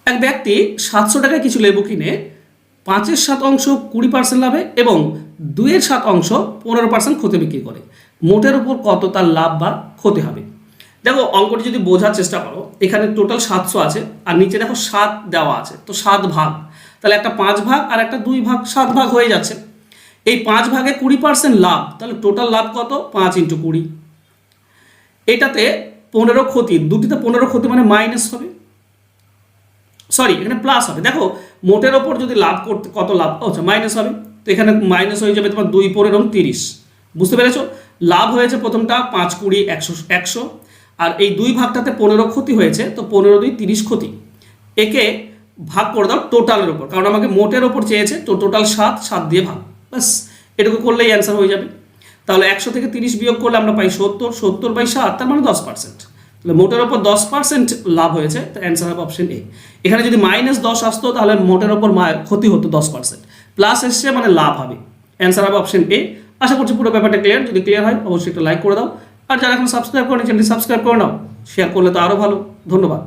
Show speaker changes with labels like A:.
A: এক ব্যক্তি 700 টাকায় কিছু লেবু কিনে 5/7 20% লাভে এবং 2/7 15% ক্ষতি বিক্রি করে। মোটের উপর কত তার লাভ বা ক্ষতি হবে? দেখো, অঙ্কটি যদি বোঝার চেষ্টা করো, এখানে টোটাল 700 আছে আর নিচে দেখো 7 দেওয়া আছে, তো 7 ভাগ, তাহলে একটা 5 ভাগ আর একটা 2 ভাগ, 7 ভাগ হয়ে যাচ্ছে। এই 5 ভাগে 20% লাভ, তাহলে টোটাল লাভ কত? 5 × 20। এটাতে 15 ক্ষতি, দুটিতে 15 ক্ষতি মানে মাইনাস হবে, সরি এখানে প্লাস হবে। দেখো মোটের ওপর যদি লাভ করতে কত লাভ, আচ্ছা মাইনাস হবে, তো এখানে মাইনাস হয়ে যাবে তোমার 2 15 30। বুঝতে পেরেছো? লাভ হয়েছে প্রথমটা 5 20 100, আর এই 2 ভাগটাতে 15 ক্ষতি হয়েছে, তো 15 2 30 ক্ষতি। একে ভাগ করে দাও টোটালের ওপর, কারণ আমাকে মোটের ওপর চেয়েছে, তো টোটাল 7 দিয়ে ভাগ, ব্যাস এটুকু করলেই অ্যান্সার হয়ে যাবে। তাহলে 100 থেকে 30 বিয়োগ করলে আমরা পাই 70/7, তার মানে 10%। তাহলে মোটের ওপর 10% লাভ হয়েছে, তো অ্যান্সার হবে অপশন এ। এখানে যদি -10 আসতো তাহলে মোটের ওপর ক্ষতি হতো 10%, প্লাস এসছে মানে লাভ হবে, অ্যান্সার হবে অপশন এ। আশা করছি পুরো ব্যাপারটা ক্লিয়ার। যদি ক্লিয়ার হয় অবশ্যই একটা লাইক করে দাও, আর যারা এখন সাবস্ক্রাইব করেনি চ্যানেলটি সাবস্ক্রাইব করে নাও, শেয়ার করলে তো আরও ভালো। ধন্যবাদ।